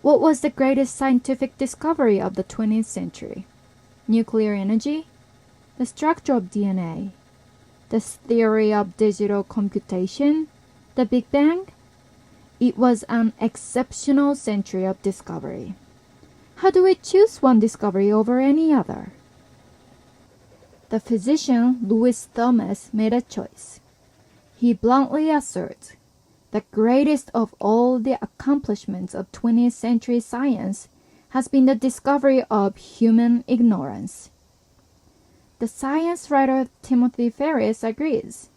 What was the greatest scientific discovery of the 20th century? Nuclear energy? The structure of DNA? The theory of digital computation? The Big Bang? It was an exceptional century of discovery. How do we choose one discovery over any other? The physician Louis Thomas made a choice. He bluntly asserts, the greatest of all the accomplishments of 20th century science has been the discovery of human ignorance. The science writer Timothy Ferris agrees.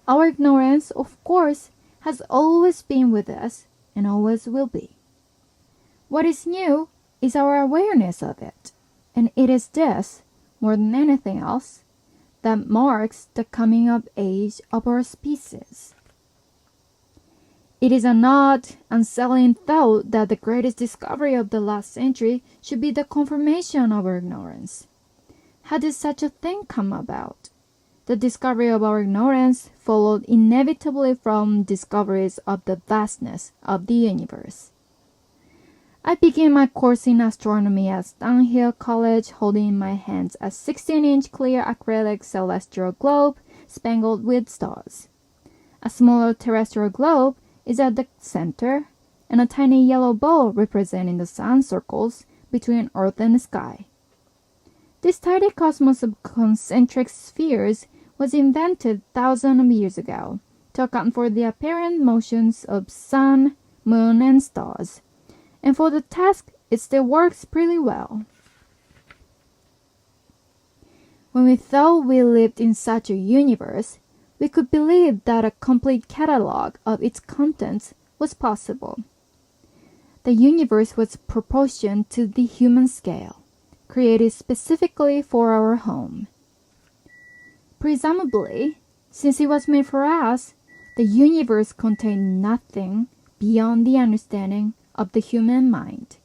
Our ignorance, of course, has always been with us and always will be. What is new is our awareness of it, and it is this, more than anything else, that marks the coming of age of our species. It is an odd, unsettling thought that the greatest discovery of the last century should be the confirmation of our ignorance. How did such a thing come about? The discovery of our ignorance followed inevitably from discoveries of the vastness of the universe. I began my course in astronomy at Stanhill College, holding in my hands a 16-inch clear acrylic celestial globe spangled with stars. A smaller terrestrial globe is at the center, and a tiny yellow ball representing the sun circles between Earth and the sky. This tiny cosmos of concentric spheres was invented thousands of years ago to account for the apparent motions of sun, moon, and stars, and for the task it still works pretty well. When we thought we lived in such a universe, we could believe that a complete catalog of its contents was possible. The universe was proportioned to the human scale, created specifically for our home. Presumably, since it was made for us, the universe contained nothing beyond the understanding of the human mind.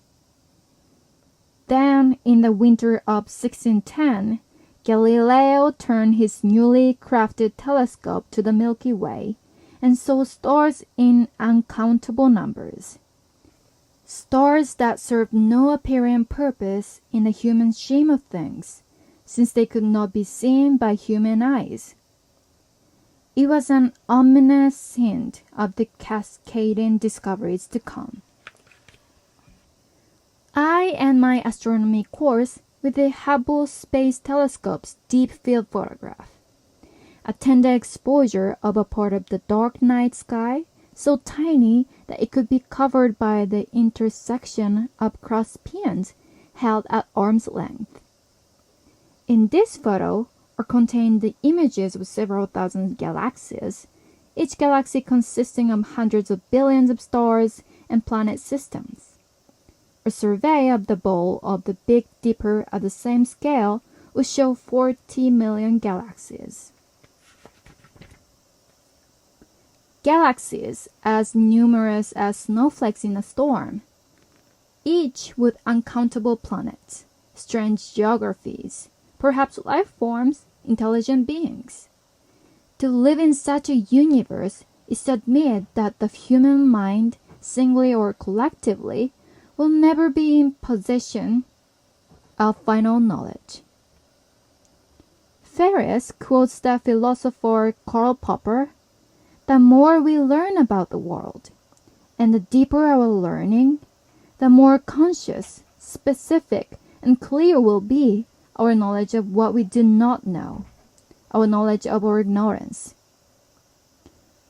Then, in the winter of 1610, Galileo turned his newly crafted telescope to the Milky Way and saw stars in uncountable numbers. Stars that served no apparent purpose in the human scheme of things, since they could not be seen by human eyes. It was an ominous hint of the cascading discoveries to come. I and my astronomy course with the Hubble Space Telescope's deep field photograph, a tender exposure of a part of the dark night sky so tiny that it could be covered by the intersection of cross pins held at arm's length. In this photo are contained the images of several thousand galaxies, each galaxy consisting of hundreds of billions of stars and planet systems. A survey of the bowl of the Big Dipper at the same scale would show 40 million galaxies. Galaxies as numerous as snowflakes in a storm, each with uncountable planets, strange geographies, perhaps life forms, intelligent beings. To live in such a universe is to admit that the human mind, singly or collectively, will never be in possession of final knowledge. Ferris quotes the philosopher Karl Popper, "The more we learn about the world, and the deeper our learning, the more conscious, specific, and clear will be our knowledge of what we do not know, our knowledge of our ignorance."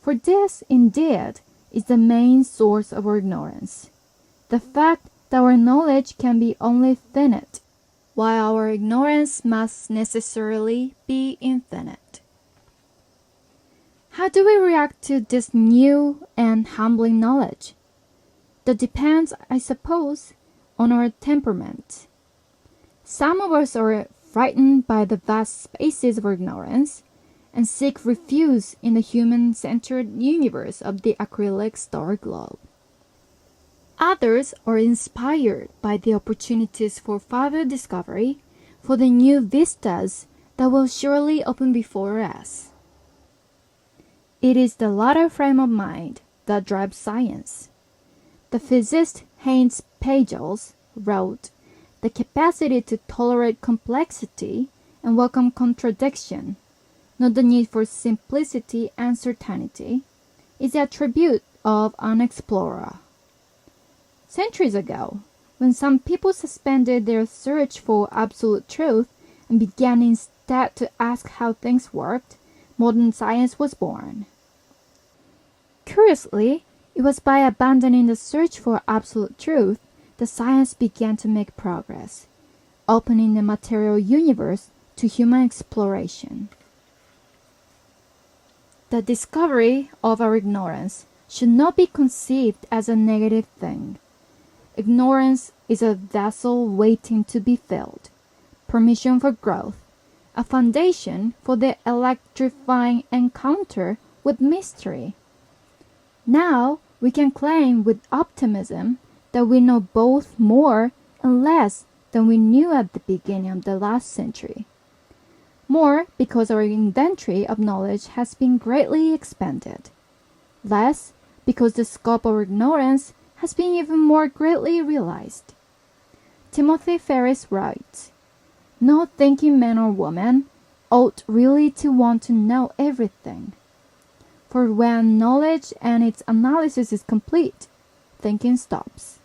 For this, indeed, is the main source of our ignorance. The fact that our knowledge can be only finite, while our ignorance must necessarily be infinite. How do we react to this new and humbling knowledge? That depends, I suppose, on our temperament. Some of us are frightened by the vast spaces of ignorance and seek refuge in the human-centered universe of the acrylic star globe. Others are inspired by the opportunities for further discovery, for the new vistas that will surely open before us. It is the latter frame of mind that drives science. The physicist Heinz Pagels wrote, "The capacity to tolerate complexity and welcome contradiction, not the need for simplicity and certainty, is the attribute of an explorer." Centuries ago, when some people suspended their search for absolute truth and began instead to ask how things worked, modern science was born. Curiously, it was by abandoning the search for absolute truth that science began to make progress, opening the material universe to human exploration. The discovery of our ignorance should not be conceived as a negative thing. Ignorance is a vessel waiting to be filled, permission for growth, a foundation for the electrifying encounter with mystery. Now we can claim with optimism that we know both more and less than we knew at the beginning of the last century. More because our inventory of knowledge has been greatly expanded. Less because the scope of ignorance has been even more greatly realized. Timothy Ferris writes, "No thinking man or woman ought really to want to know everything. For when knowledge and its analysis is complete, thinking stops."